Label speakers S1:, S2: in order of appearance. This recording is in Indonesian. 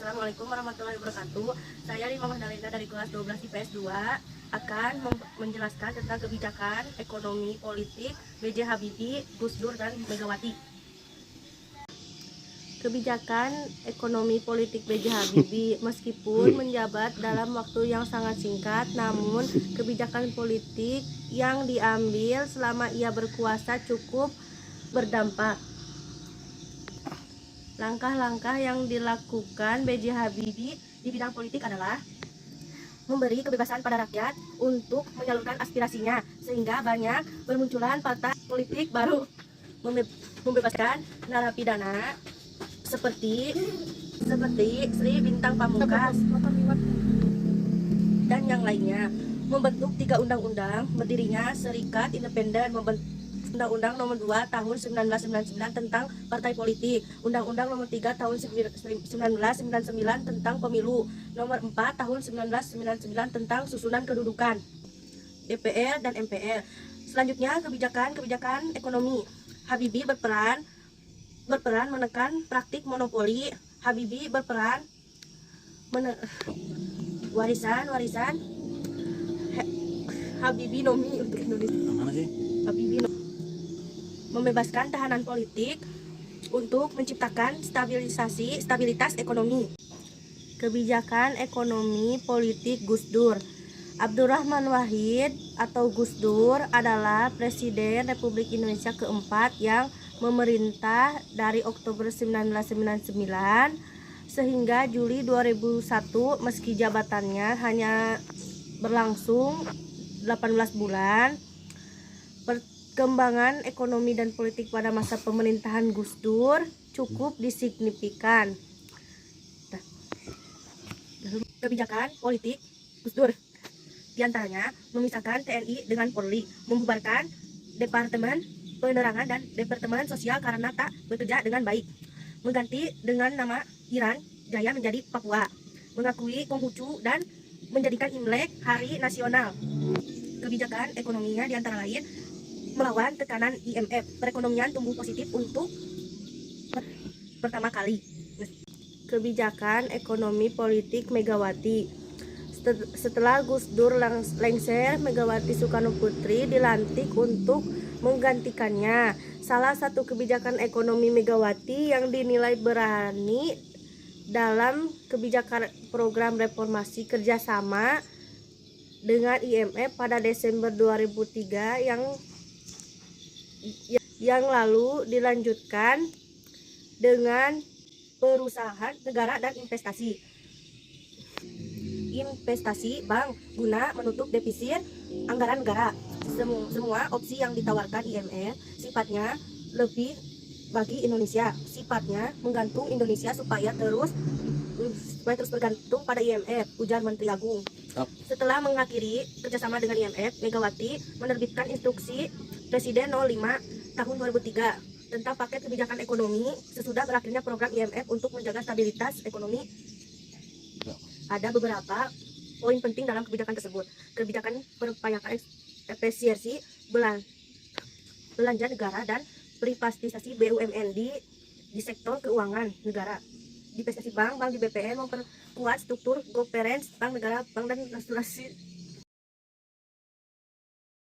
S1: Assalamualaikum warahmatullahi wabarakatuh. Saya Rima Mahdalena dari kelas 12 IPS 2 akan menjelaskan tentang kebijakan ekonomi politik B.J. Habibie, Gus Dur, dan Megawati. Kebijakan ekonomi politik B.J. Habibie meskipun menjabat dalam waktu yang sangat singkat, namun kebijakan politik yang diambil selama ia berkuasa cukup berdampak. Langkah-langkah yang dilakukan B.J. Habibie di bidang politik adalah memberi kebebasan pada rakyat untuk menyalurkan aspirasinya, sehingga banyak bermunculan partai politik baru, membebaskan narapidana seperti Sri Bintang Pamungkas dan yang lainnya, membentuk 3 undang-undang, berdirinya Serikat Independen, Undang-Undang Nomor 2 Tahun 1999 tentang Partai Politik, Undang-Undang Nomor 3 Tahun 1999 tentang Pemilu, Nomor 4 Tahun 1999 tentang Susunan Kedudukan DPR dan MPR. Selanjutnya, kebijakan ekonomi. Habibie berperan menekan praktik monopoli. Habibie berperan warisan Habibie Nomi untuk Indonesia.
S2: Mana sih?
S1: Habibie membebaskan tahanan politik untuk menciptakan stabilitas ekonomi. Kebijakan ekonomi politik Gus Dur. Abdurrahman Wahid atau Gus Dur adalah Presiden Republik Indonesia keempat yang memerintah dari Oktober 1999 sehingga Juli 2001, meski jabatannya hanya berlangsung 18 bulan. Perkembangan ekonomi dan politik pada masa pemerintahan Gus Dur cukup signifikan. Kebijakan politik Gus Dur diantaranya memisahkan TNI dengan Polri, membubarkan Departemen Penerangan dan Departemen Sosial karena tak bekerja dengan baik, mengganti dengan nama Iran Jaya menjadi Papua, mengakui Konghucu dan menjadikan Imlek hari nasional. Kebijakan ekonominya diantara lain melawan tekanan IMF, perekonomian tumbuh positif untuk pertama kali. Kebijakan ekonomi politik Megawati. Setelah Gus Dur lengser, Megawati Soekarno Putri dilantik untuk menggantikannya. Salah satu kebijakan ekonomi Megawati yang dinilai berani dalam kebijakan program reformasi kerjasama dengan IMF pada Desember 2003 yang lalu dilanjutkan dengan perusahaan negara dan investasi bank guna menutup defisit anggaran negara. Semua opsi yang ditawarkan IMF sifatnya lebih bagi Indonesia, sifatnya menggantung Indonesia supaya terus bergantung pada IMF, ujar Menteri Agung. Setelah mengakhiri kerjasama dengan IMF, Megawati menerbitkan instruksi Presiden 05 tahun 2003 tentang paket kebijakan ekonomi sesudah berakhirnya program IMF untuk menjaga stabilitas ekonomi. Ada beberapa poin penting dalam kebijakan tersebut. Kebijakan perupayakan efisiensi belanja negara dan privatisasi BUMN di sektor keuangan negara. Divestasi bank di BPN, memperkuat struktur governance bank negara, bank dan asuransi